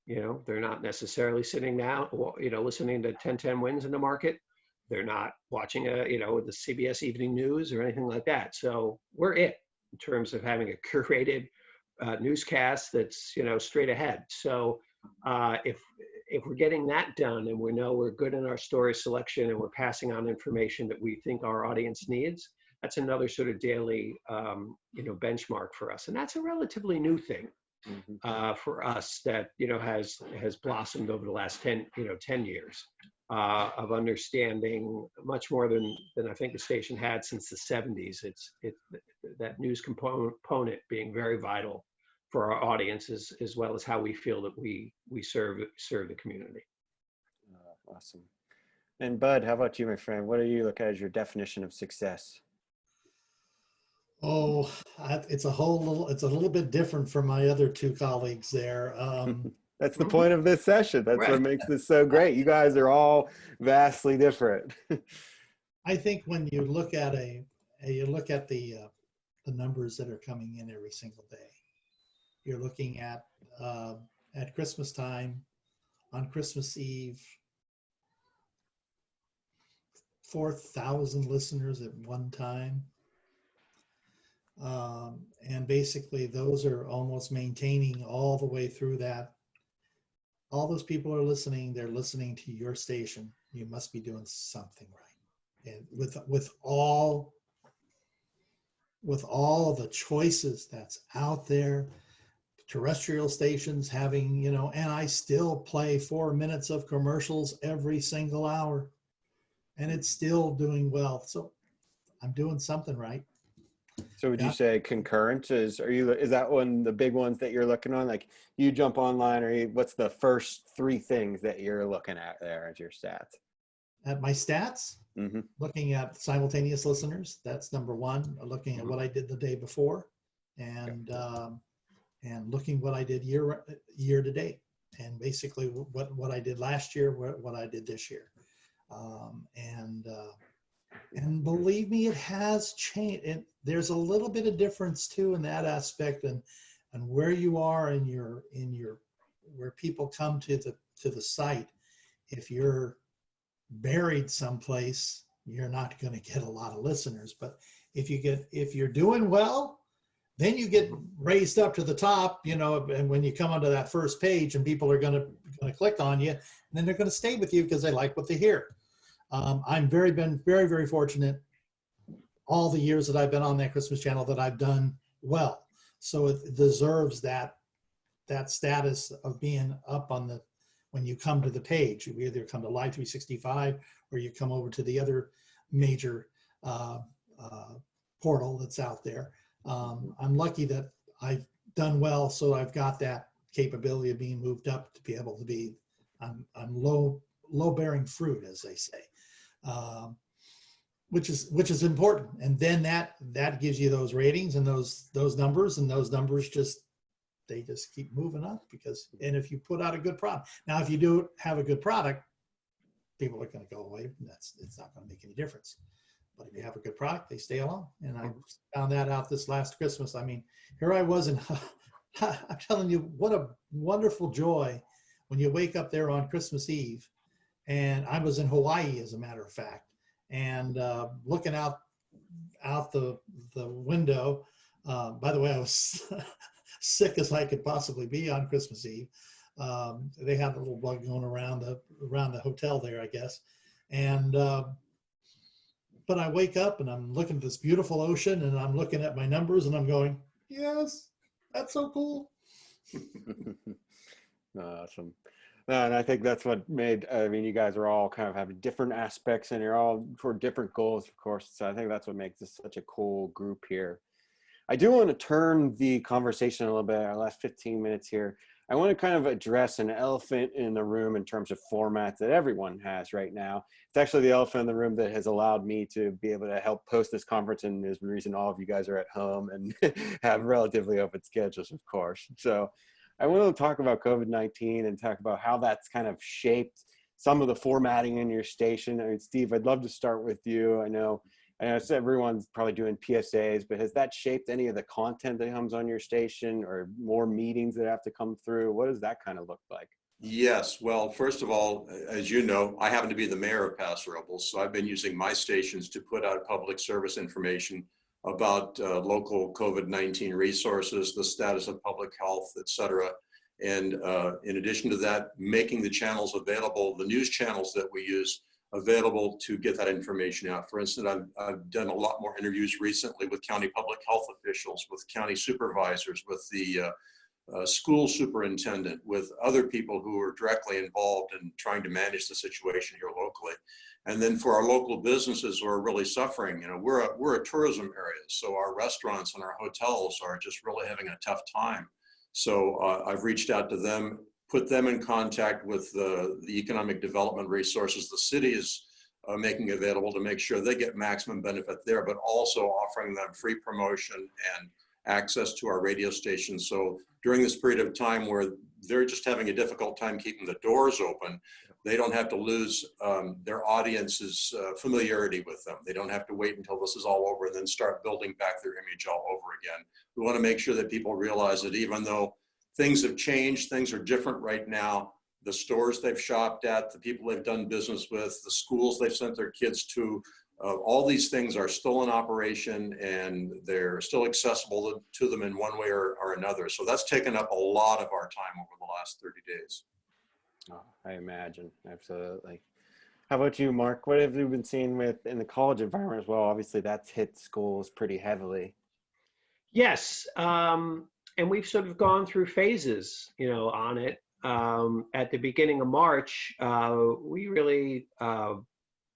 You know, they're not necessarily sitting down or, you know, listening to 1010 Wins in the market. They're not watching you know, the CBS Evening News or anything like that. So we're it in terms of having a curated newscast that's, you know, straight ahead. So if we're getting that done and we know we're good in our story selection and we're passing on information that we think our audience needs, that's another sort of daily, you know, benchmark for us. And that's a relatively new thing for us that, you know, has blossomed over the last 10 years of understanding much more than I think the station had since the 70s. It's that news component being very vital for our audiences, as well as how we feel that we serve the community. Awesome. And Bud, how about you, my friend? What do you look at as your definition of success? Oh, it's a little bit different from my other two colleagues there. That's the point of this session. That's right. What makes this so great. You guys are all vastly different. I think when you look at the numbers that are coming in every single day, you're looking at Christmas time, on Christmas Eve, 4,000 listeners at one time. And basically those are almost maintaining all the way through that. All those people are listening, they're listening to your station. You must be doing something right. And with all the choices that's out there, terrestrial stations having, you know, and I still play 4 minutes of commercials every single hour and it's still doing well. So I'm doing something right. So would you say concurrent is that one the big ones that you're looking on? Like you jump online, or what's the first 3 things that you're looking at there as your stats? At my stats, looking at simultaneous listeners, that's number 1. Looking at what I did the day before, and looking what I did year to date, and basically what I did last year, what I did this year, and believe me, it has changed. And there's a little bit of difference too in that aspect, and where you are in your where people come to the site. If you're buried someplace, you're not going to get a lot of listeners. But if you're doing well, then you get raised up to the top, you know, and when you come onto that first page and people are going to click on you, and then they're going to stay with you because they like what they hear. I've been very, very fortunate all the years that I've been on that Christmas channel that I've done well. So it deserves that status of being up on when you come to the page. You either come to Live 365 or you come over to the other major portal that's out there. I'm lucky that I've done well, so I've got that capability of being moved up to be able to be, I'm low bearing fruit, as they say, which is important. And then that gives you those ratings and those numbers, and those numbers they just keep moving up and if you put out a good product. Now, if you do have a good product, people are going to go away. It's not going to make any difference. But if you have a good product, they stay along. And I found that out this last Christmas. I mean, here I was, and I'm telling you, what a wonderful joy when you wake up there on Christmas Eve. And I was in Hawaii, as a matter of fact, and looking out the window. By the way, I was sick as I could possibly be on Christmas Eve. They had a little bug going around the hotel there, I guess. And but I wake up and I'm looking at this beautiful ocean, and I'm looking at my numbers, and I'm going, yes, that's so cool. Awesome. No, and I think that's what made, I mean, you guys are all kind of having different aspects and you're all for different goals, of course. So I think that's what makes this such a cool group here. I do want to turn the conversation a little bit, our last 15 minutes here. I want to kind of address an elephant in the room in terms of formats that everyone has right now. It's actually the elephant in the room that has allowed me to be able to help post this conference, and is the reason all of you guys are at home and have relatively open schedules, of course. So I want to talk about COVID-19 and talk about how that's kind of shaped some of the formatting in your station. I mean, Steve, I'd love to start with you. I know everyone's probably doing PSAs, but has that shaped any of the content that comes on your station, or more meetings that have to come through? What does that kind of look like? Yes. Well, first of all, as you know, I happen to be the mayor of Paso Robles, so I've been using my stations to put out public service information about local COVID-19 resources, the status of public health, et cetera. And in addition to that, making the channels available, the news channels that we use, available to get that information out. For instance, I've done a lot more interviews recently with county public health officials, with county supervisors, with the school superintendent, with other people who are directly involved in trying to manage the situation here locally. And then for our local businesses who are really suffering, you know, we're a tourism area, so our restaurants and our hotels are just really having a tough time. So I've reached out to them, put them in contact with the economic development resources the city is making available to make sure they get maximum benefit there, but also offering them free promotion and access to our radio stations. So during this period of time where they're just having a difficult time keeping the doors open, they don't have to lose their audience's familiarity with them. They don't have to wait until this is all over and then start building back their image all over again. We want to make sure that people realize that even though things have changed, things are different right now, the stores they've shopped at, the people they've done business with, the schools they've sent their kids to, all these things are still in operation and they're still accessible to them in one way or another. So that's taken up a lot of our time over the last 30 days. Oh, I imagine, absolutely. How about you, Mark? What have you been seeing in the college environment as well? Obviously, that's hit schools pretty heavily. Yes, and we've sort of gone through phases, you know, on it. At the beginning of March, we really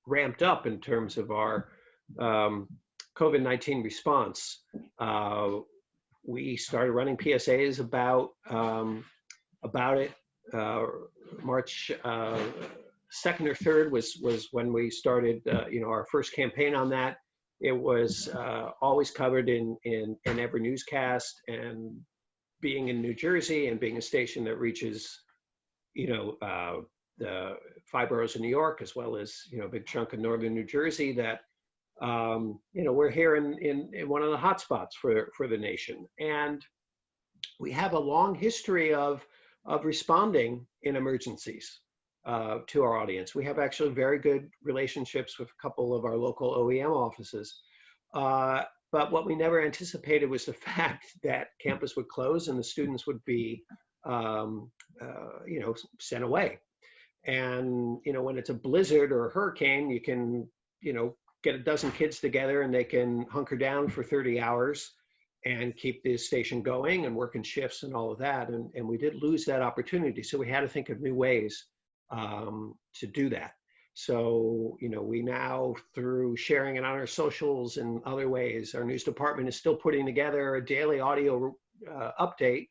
ramped up in terms of our COVID-19 response. We started running PSAs about it. March 2nd or 3rd was when we started, you know, our first campaign on that. It was always covered in every newscast, and being in New Jersey and being a station that reaches, you know, the 5 boroughs of New York, as well as, you know, a big chunk of northern New Jersey, that, you know, we're here in one of the hot spots for the nation. And we have a long history of responding in emergencies to our audience. We have actually very good relationships with a couple of our local OEM offices. But what we never anticipated was the fact that campus would close and the students would be, you know, sent away. And, you know, when it's a blizzard or a hurricane, you can, you know, get a dozen kids together and they can hunker down for 30 hours and keep the station going and work in shifts and all of that. And we did lose that opportunity. So we had to think of new ways to do that. So, you know, we now, through sharing it on our socials and other ways, our news department is still putting together a daily audio update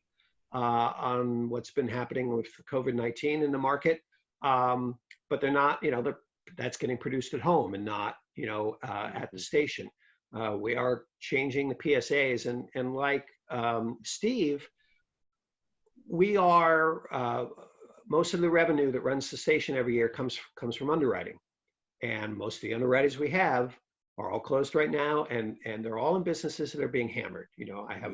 on what's been happening with COVID-19 in the market. But they're not, you know, that's getting produced at home and not, you know, at the station. We are changing the PSAs, and like Steve, we are, most of the revenue that runs the station every year comes from underwriting. And most of the underwriters we have are all closed right now, and they're all in businesses that are being hammered. You know, I have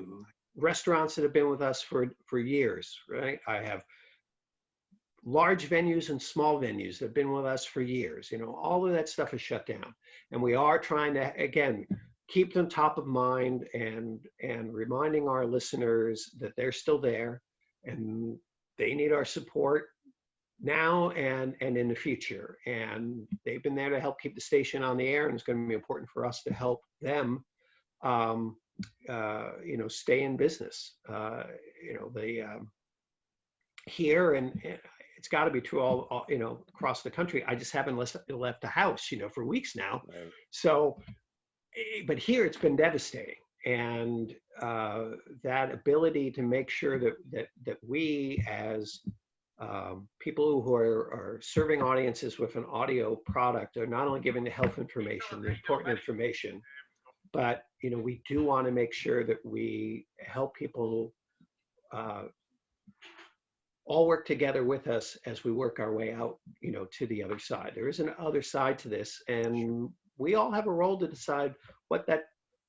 restaurants that have been with us for years, right? I have large venues and small venues that have been with us for years. You know, all of that stuff is shut down. And we are trying to, again, keep them top of mind and reminding our listeners that they're still there and they need our support now and in the future. And they've been there to help keep the station on the air, and it's going to be important for us to help them, you know, stay in business. You know, here, and it's got to be true all, you know, across the country. I just haven't left the house, you know, for weeks now. Right. So, but here it's been devastating. And that ability to make sure that we as people who are serving audiences with an audio product are not only giving the health information, the important information, but, you know, we do want to make sure that we help people all work together with us as we work our way out, you know, to the other side. There is an other side to this, and we all have a role to decide what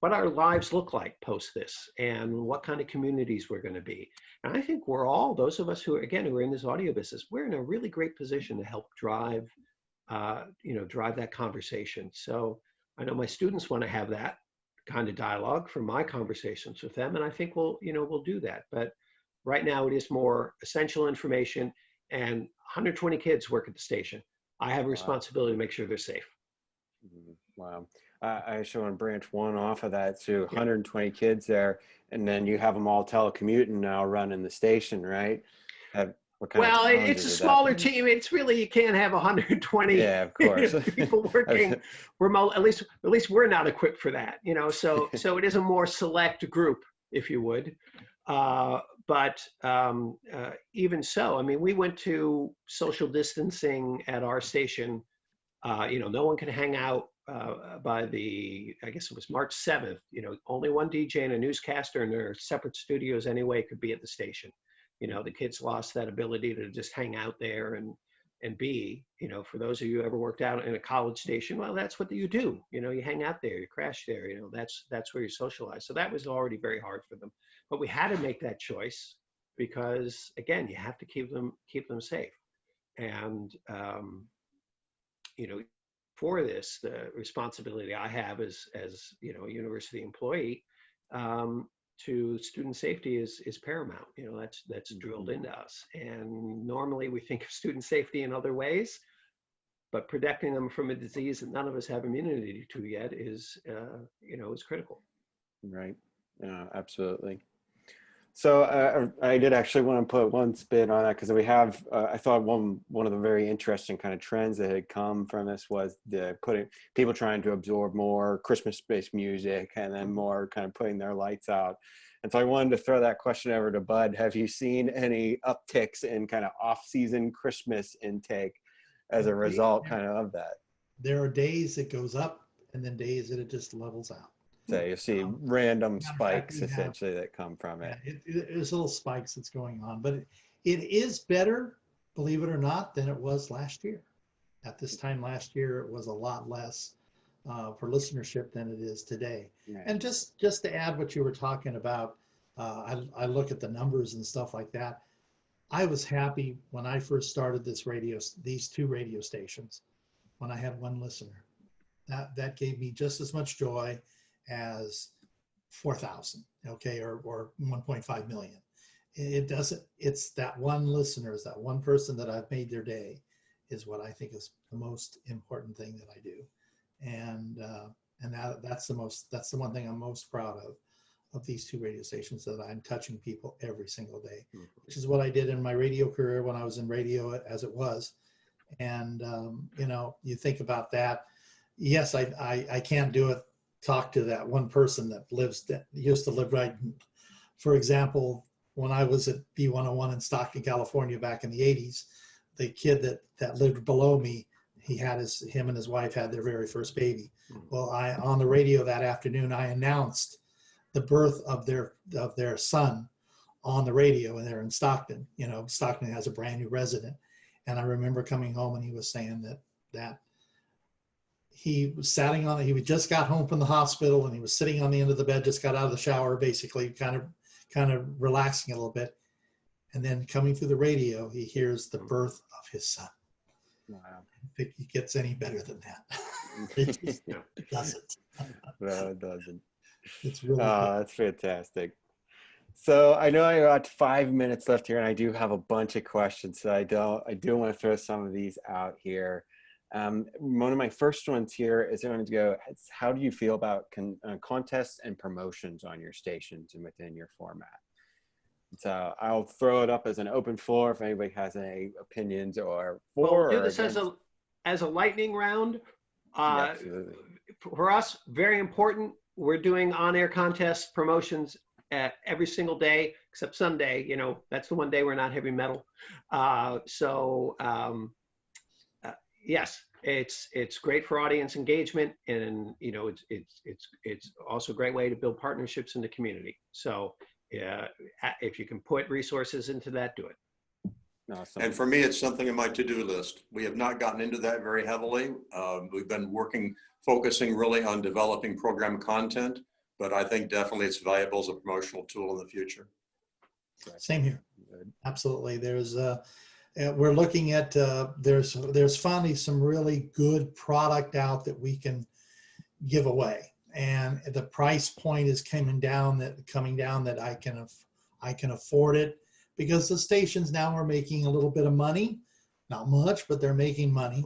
our lives look like post this and what kind of communities we're going to be. And I think we're all, those of us who are, again, who are in this audio business, we're in a really great position to help drive, you know, drive that conversation. So I know my students want to have that kind of dialogue from my conversations with them. And I think we'll do that. But right now it is more essential information, and 120 kids work at the station. I have a responsibility to make sure they're safe. Wow. I actually want to branch one off of that to 120 kids there, and then you have them all telecommuting now running the station, right? Well, it's a smaller team. It's really, you can't have 120 of course. people working remote. At least we're not equipped for that, you know. So it is a more select group, if you would. But even so, I mean, we went to social distancing at our station. You know, no one could hang out by I guess it was March 7th. You know, only one DJ and a newscaster in their separate studios anyway could be at the station. You know, the kids lost that ability to just hang out there and be, you know, for those of you who ever worked out in a college station, well, that's what you do. You know, you hang out there, you crash there, you know, that's where you socialize. So that was already very hard for them. But we had to make that choice because, again, you have to keep them safe. And, you know, for this, the responsibility I have as you know, a university employee, to student safety is paramount. You know, that's drilled into us. And normally we think of student safety in other ways, but protecting them from a disease that none of us have immunity to yet is, you know, is critical. Right. Absolutely. So I did actually want to put one spin on that, because we have, I thought one of the very interesting kind of trends that had come from this was people trying to absorb more Christmas-based music and then more kind of putting their lights out. And so I wanted to throw that question over to Bud. Have you seen any upticks in kind of off-season Christmas intake as a result kind of that? There are days it goes up and then days that it just levels out. So you see random spikes essentially that come from it. There's little spikes that's going on, but it is better, believe it or not, than it was last year. At this time last year, it was a lot less for listenership than it is today. Right. And just to add what you were talking about, I look at the numbers and stuff like that. I was happy when I first started these two radio stations, when I had one listener. That gave me just as much joy as 4,000, okay, or 1.5 million. It doesn't, it's that one listener, is that one person that I've made their day, is what I think is the most important thing that I do. And that's the one thing I'm most proud of these two radio stations, that I'm touching people every single day, which is what I did in my radio career when I was in radio as it was. And, you know, you think about that. Yes, I can't talk to that one person that used to live right. For example, when I was at B101 in Stockton, California back in the 80s, the kid that lived below me, him and his wife had their very first baby. Well, on the radio that afternoon, I announced the birth of their son on the radio, and they're in Stockton. You know, Stockton has a brand new resident. And I remember coming home and he was saying that he just got home from the hospital and he was sitting on the end of the bed, just got out of the shower, basically kind of relaxing a little bit. And then coming through the radio, he hears the birth of his son. Wow. I don't think it gets any better than that. It just doesn't. No, it doesn't. It's really that's fantastic. So I know I got 5 minutes left here, and I do have a bunch of questions. So I do want to throw some of these out here. One of my first ones here is going to go, how do you feel about contests and promotions on your stations and within your format? So I'll throw it up as an open floor if anybody has any opinions or Well, for do or this against. as a lightning round. Yeah, absolutely. For us, very important. We're doing on-air contests, promotions every single day, except Sunday. You know, that's the one day we're not heavy metal. Yes, it's great for audience engagement, and you know, it's also a great way to build partnerships in the community. So, if you can put resources into that, do it. Awesome. And for me, it's something in my to-do list. We have not gotten into that very heavily. We've been focusing really on developing program content, but I think definitely it's valuable as a promotional tool in the future. Same here. Absolutely. There's we're looking at there's finally some really good product out that we can give away, and the price point is coming down that I can afford it, because the stations now are making a little bit of money, not much, but they're making money.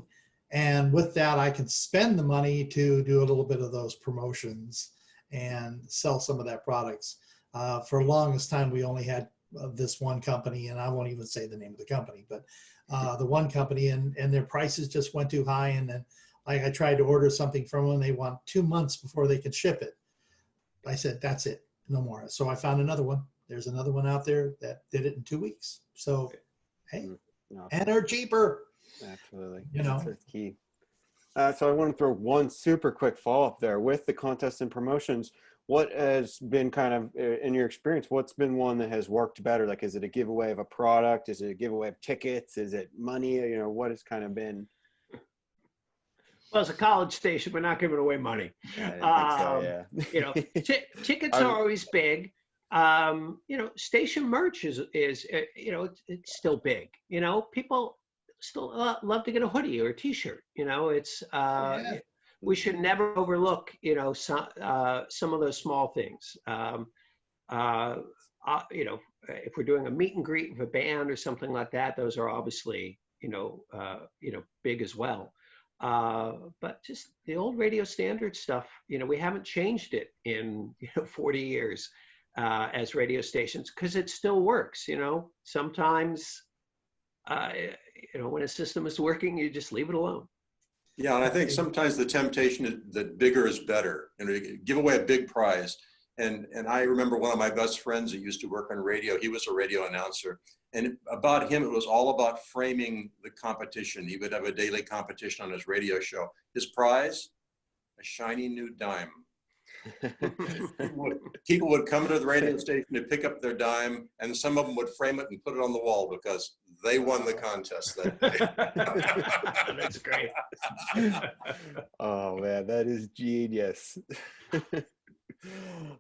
And with that, I can spend the money to do a little bit of those promotions and sell some of that products. For the longest time, we only had this one company, and I won't even say the name of the company, but the one company, and their prices just went too high. And then like I tried to order something from them, they want 2 months before they could ship it. I said, that's it, no more. So I found another one. There's another one out there that did it in 2 weeks. So, hey, Awesome. and they're cheaper. Absolutely. You know, that's key. So I want to throw one super quick follow-up there with the contests and promotions. What has been kind of, in your experience, what's been one that has worked better? Like, is it a giveaway of a product? Is it a giveaway of tickets? Is it money? You know, what has kind of been? Well, as a college station, we're not giving away money. I didn't think so, yeah. You know, tickets are always big. You know, station merch is you know, it's still big. You know, people still love to get a hoodie or a T-shirt. You know, it's we should never overlook, you know, some of those small things. You know, if we're doing a meet and greet with a band or something like that, those are obviously, you know, big as well. But just the old radio standard stuff, you know, we haven't changed it in 40 years as radio stations, because it still works. You know, sometimes, you know, when a system is working, you just leave it alone. Yeah, and I think sometimes the temptation is that bigger is better, and you give away a big prize. And I remember one of my best friends that used to work on radio. He was a radio announcer, and about him, it was all about framing the competition. He would have a daily competition on his radio show. His prize, a shiny new dime. People would come to the radio station to pick up their dime, and some of them would frame it and put it on the wall because they won the contest that day. That's great. Oh man, that is genius.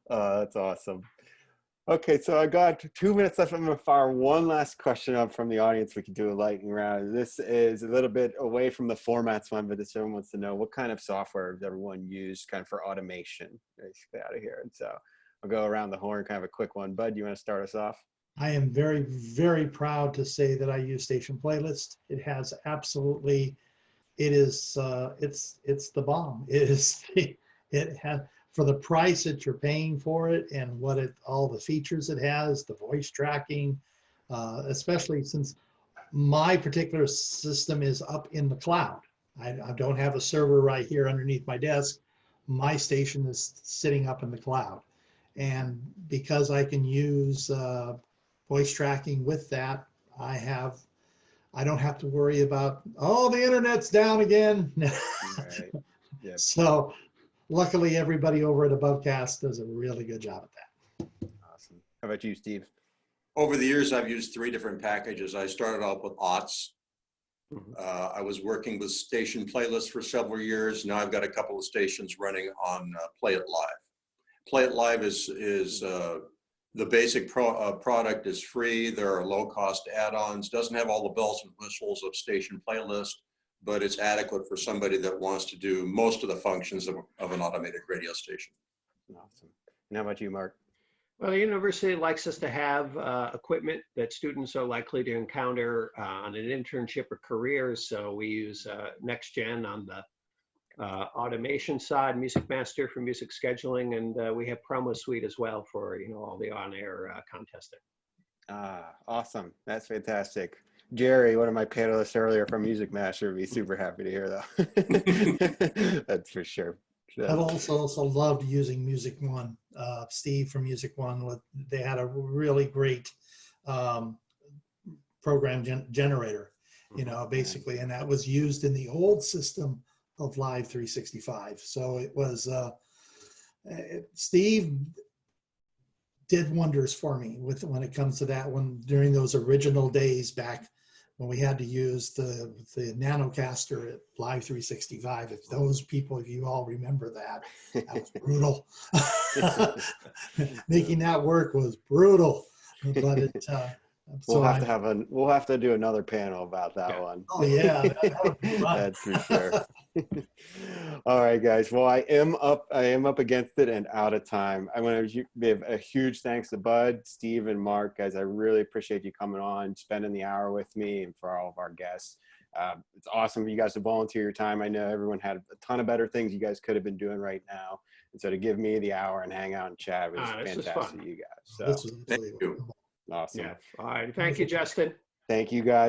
That's awesome. Okay, so I got 2 minutes left. I'm going to fire one last question up from the audience. We can do a lightning round. This is a little bit away from the formats one, but this everyone wants to know, what kind of software does everyone use kind of for automation, basically, out of here? And so I'll go around the horn, kind of a quick one. Bud, you want to start us off? I am very, very proud to say that I use Station Playlist. It has absolutely, it is, it's the bomb. It is, it has, for the price that you're paying for it and what all the features it has, the voice tracking, especially since my particular system is up in the cloud. I don't have a server right here underneath my desk. My station is sitting up in the cloud. And because I can use voice tracking with that, I don't have to worry about, oh, the internet's down again. Right. Yep. So luckily, everybody over at Abovecast does a really good job at that. Awesome. How about you, Steve? Over the years, I've used 3 different packages. I started out with OTS. I was working with Station Playlist for several years. Now I've got a couple of stations running on Play It Live. Play It Live is the basic product is free. There are low-cost add-ons. Doesn't have all the bells and whistles of Station Playlist, but it's adequate for somebody that wants to do most of the functions of an automated radio station. Awesome. And how about you, Mark? Well, the university likes us to have equipment that students are likely to encounter on an internship or career. So we use NextGen on the automation side, Music Master for music scheduling, and we have Promo Suite as well for all the on-air contesting. Awesome. That's fantastic. Jerry, one of my panelists earlier from Music Master, would be super happy to hear that. That's for sure. I've also loved using Music One. Steve from Music One, they had a really great program generator, basically, and that was used in the old system of Live 365. So it was Steve did wonders for me when it comes to that one during those original days back when we had to use the Nanocaster at Live 365. If those people, if you all remember that was brutal. Making that work was brutal, but it. We'll have to do another panel about that one. Oh yeah, that would be fun. That's for sure. All right, guys. Well, I am up against it and out of time. I want to give a huge thanks to Bud, Steve, and Mark. Guys, I really appreciate you coming on, spending the hour with me, and for all of our guests. It's awesome for you guys to volunteer your time. I know everyone had a ton of better things you guys could have been doing right now. And so to give me the hour and hang out and chat was fantastic, you guys. So thank you. Awesome. Yeah. All right. Thank you, Justin. Thank you, guys.